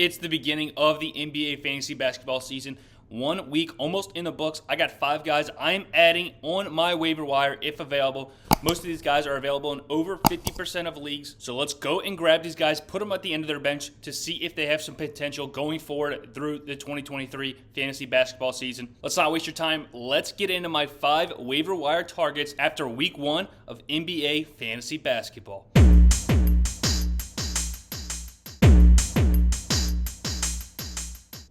It's the beginning of the NBA fantasy basketball season. 1 week almost in the books. I got 5 guys I'm adding on my waiver wire if available. Most of these guys are available in over 50% of leagues. So let's go and grab these guys, put them at the end of their bench to see if they have some potential going forward through the 2023 fantasy basketball season. Let's not waste your time. Let's get into my 5 waiver wire targets after week 1 of NBA fantasy basketball.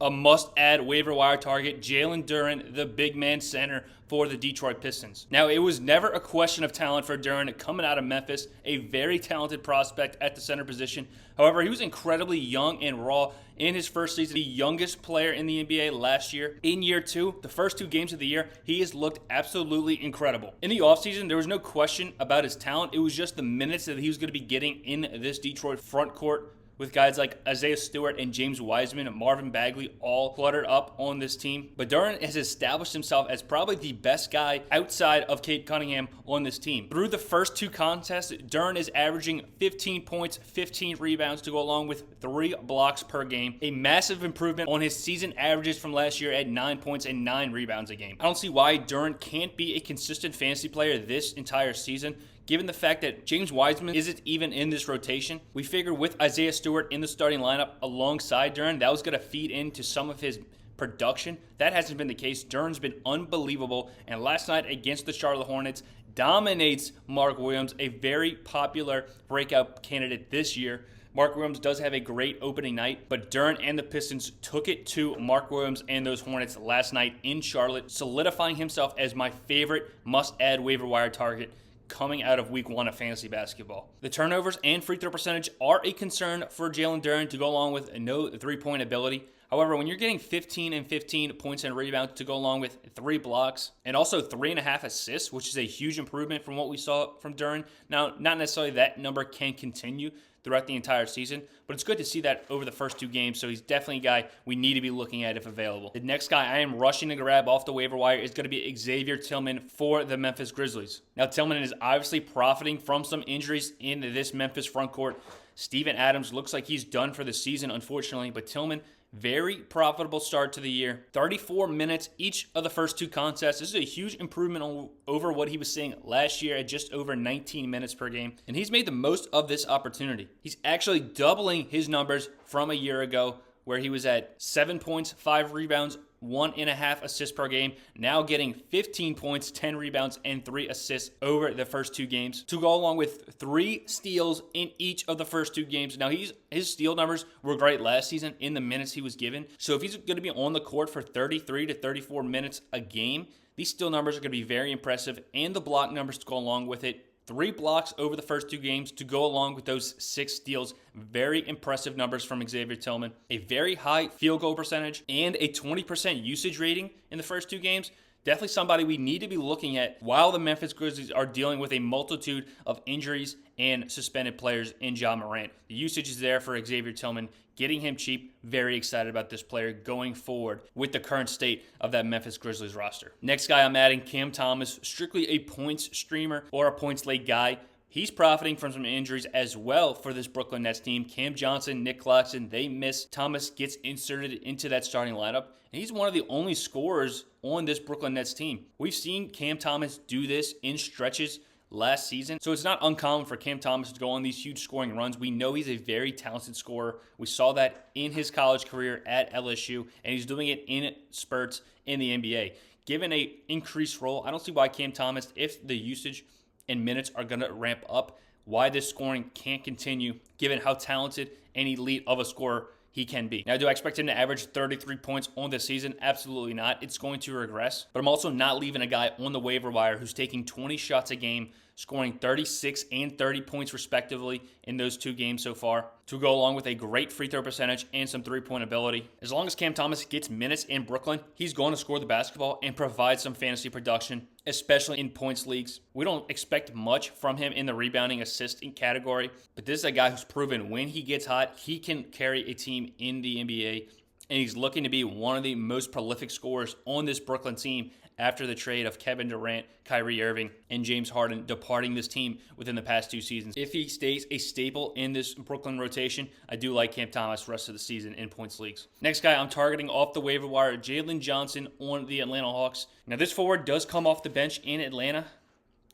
A must-add waiver wire target, Jaylen Duren, the big man center for the Detroit Pistons. Now, it was never a question of talent for Duren coming out of Memphis, a very talented prospect at the center position. However, he was incredibly young and raw in his first season, the youngest player in the NBA last year. In year 2, the first 2 games of the year, he has looked absolutely incredible. In the offseason, there was no question about his talent. It was just the minutes that he was going to be getting in this Detroit front court, with guys like Isaiah Stewart and James Wiseman and Marvin Bagley all cluttered up on this team. But Duren has established himself as probably the best guy outside of Cade Cunningham on this team. Through the first 2 contests, Duren is averaging 15 points, 15 rebounds to go along with 3 blocks per game. A massive improvement on his season averages from last year at 9 points and 9 rebounds a game. I don't see why Duren can't be a consistent fantasy player this entire season, given the fact that James Wiseman isn't even in this rotation. We figured with Isaiah Stewart in the starting lineup alongside Duren, that was going to feed into some of his production. That hasn't been the case. Duren's been unbelievable, and last night against the Charlotte Hornets, dominates Mark Williams, a very popular breakout candidate this year. Mark Williams does have a great opening night, but Duren and the Pistons took it to Mark Williams and those Hornets last night in Charlotte, solidifying himself as my favorite must-add waiver wire target coming out of week 1 of fantasy basketball. The turnovers and free throw percentage are a concern for Jaylen Duren to go along with no three-point ability. However, when you're getting 15 and 15 points and rebounds to go along with 3 blocks and also 3.5 assists, which is a huge improvement from what we saw from Duren. Now, not necessarily that number can continue throughout the entire season, but it's good to see that over the first 2 games, so he's definitely a guy we need to be looking at if available. The next guy I am rushing to grab off the waiver wire is going to be Xavier Tillman for the Memphis Grizzlies. Now, Tillman is obviously profiting from some injuries in this Memphis front court. Steven Adams looks like he's done for the season, unfortunately, but Tillman, very profitable start to the year. 34 minutes each of the first 2 contests. This is a huge improvement over what he was seeing last year at just over 19 minutes per game. And he's made the most of this opportunity. He's actually doubling his numbers from a year ago, where he was at 7 points, 5 rebounds, 1.5 assists per game, now getting 15 points, 10 rebounds, and 3 assists over the first 2 games, to go along with 3 steals in each of the first 2 games. Now, his steal numbers were great last season in the minutes he was given. So if he's going to be on the court for 33 to 34 minutes a game, these steal numbers are going to be very impressive, and the block numbers to go along with it. 3 blocks over the first 2 games to go along with those 6 steals. Very impressive numbers from Xavier Tillman. A very high field goal percentage and a 20% usage rating in the first 2 games. Definitely somebody we need to be looking at while the Memphis Grizzlies are dealing with a multitude of injuries and suspended players in Ja Morant. The usage is there for Xavier Tillman. Getting him cheap, very excited about this player going forward with the current state of that Memphis Grizzlies roster. Next guy I'm adding, Cam Thomas, strictly a points streamer or a points late guy. He's profiting from some injuries as well for this Brooklyn Nets team. Cam Johnson, Nick Claxton, they miss. Thomas gets inserted into that starting lineup, and he's one of the only scorers on this Brooklyn Nets team. We've seen Cam Thomas do this in stretches last season, so it's not uncommon for Cam Thomas to go on these huge scoring runs. We know he's a very talented scorer. We saw that in his college career at LSU, and he's doing it in spurts in the NBA. Given an increased role, I don't see why Cam Thomas, if the usage and minutes are going to ramp up, why this scoring can't continue, given how talented and elite of a scorer he can be. Now, do I expect him to average 33 points on the season? Absolutely not. It's going to regress. But I'm also not leaving a guy on the waiver wire who's taking 20 shots a game, scoring 36 and 30 points respectively in those 2 games so far, to go along with a great free throw percentage and some three-point ability. As long as Cam Thomas gets minutes in Brooklyn, he's going to score the basketball and provide some fantasy production, especially in points leagues. We don't expect much from him in the rebounding assisting category, but this is a guy who's proven when he gets hot, he can carry a team in the NBA and he's looking to be one of the most prolific scorers on this Brooklyn team after the trade of Kevin Durant, Kyrie Irving, and James Harden departing this team within the past 2 seasons. If he stays a staple in this Brooklyn rotation, I do like Cam Thomas the rest of the season in points leagues. Next guy I'm targeting off the waiver wire, Jaylen Johnson on the Atlanta Hawks. Now this forward does come off the bench in Atlanta.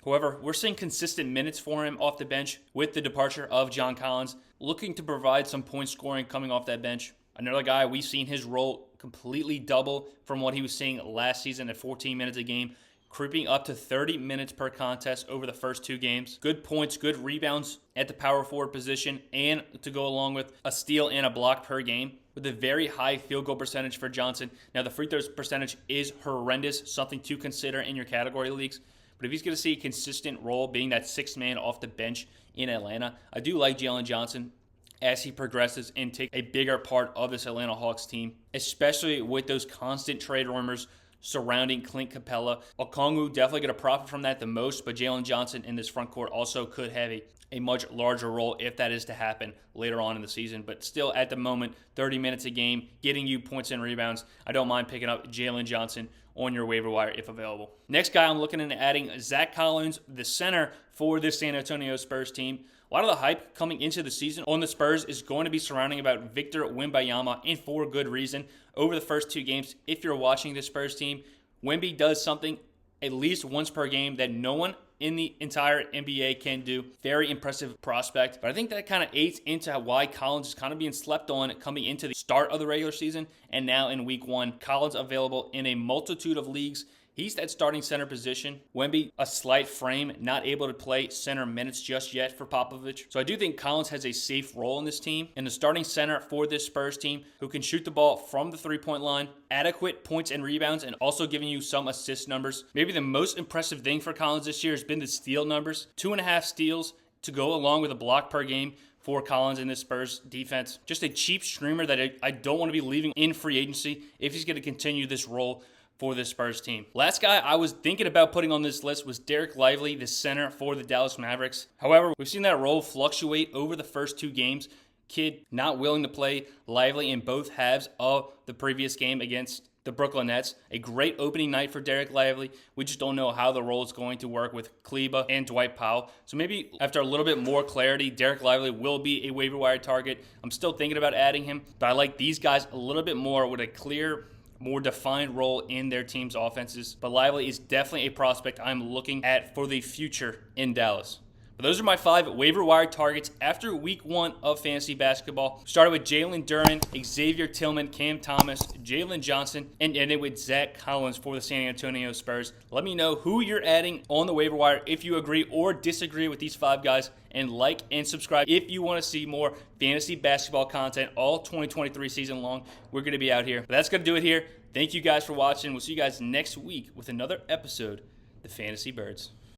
However, we're seeing consistent minutes for him off the bench with the departure of John Collins, looking to provide some point scoring coming off that bench. Another guy, we've seen his role completely double from what he was seeing last season at 14 minutes a game, creeping up to 30 minutes per contest over the first 2 games. Good points, good rebounds at the power forward position, and to go along with a steal and a block per game, with a very high field goal percentage for Johnson. Now, the free throws percentage is horrendous, something to consider in your category leagues. But if he's going to see a consistent role being that 6th man off the bench in Atlanta, I do like Jaylen Johnson as he progresses and take a bigger part of this Atlanta Hawks team, especially with those constant trade rumors surrounding Clint Capella. Okongwu definitely going to profit from that the most, but Jaylen Johnson in this front court also could have a much larger role if that is to happen later on in the season. But still, at the moment, 30 minutes a game, getting you points and rebounds. I don't mind picking up Jaylen Johnson on your waiver wire if available. Next guy I'm looking into adding, Zack Collins, the center for this San Antonio Spurs team. A lot of the hype coming into the season on the Spurs is going to be surrounding about Victor Wembanyama, and for good reason. Over the first 2 games, if you're watching the Spurs team, Wemby does something at least once per game that no one in the entire NBA can do. Very impressive prospect. But I think that kind of aids into why Collins is kind of being slept on coming into the start of the regular season. And now in week 1, Collins available in a multitude of leagues. He's that starting center position. Wemby, a slight frame, not able to play center minutes just yet for Popovich. So I do think Collins has a safe role in this team. And the starting center for this Spurs team who can shoot the ball from the 3-point line, adequate points and rebounds, and also giving you some assist numbers. Maybe the most impressive thing for Collins this year has been the steal numbers. 2.5 steals to go along with a block per game for Collins in this Spurs defense. Just a cheap streamer that I don't want to be leaving in free agency if he's going to continue this role for this Spurs team. Last guy I was thinking about putting on this list was Derek Lively, the center for the Dallas Mavericks. However, we've seen that role fluctuate over the first 2 games. Kid not willing to play Lively in both halves of the previous game against the Brooklyn Nets. A great opening night for Derek Lively. We just don't know how the role is going to work with Kleba and Dwight Powell. So maybe after a little bit more clarity, Derek Lively will be a waiver wire target. I'm still thinking about adding him, but I like these guys a little bit more with a clear, more defined role in their team's offenses. But Lively is definitely a prospect I'm looking at for the future in Dallas. But those are my 5 waiver wire targets after week 1 of fantasy basketball. Started with Jaylen Duren, Xavier Tillman, Cam Thomas, Jaylen Johnson, and ended with Zack Collins for the San Antonio Spurs. Let me know who you're adding on the waiver wire if you agree or disagree with these 5 guys. And like and subscribe if you want to see more fantasy basketball content all 2023 season long. We're going to be out here. But that's going to do it here. Thank you guys for watching. We'll see you guys next week with another episode of the Fantasy Birds.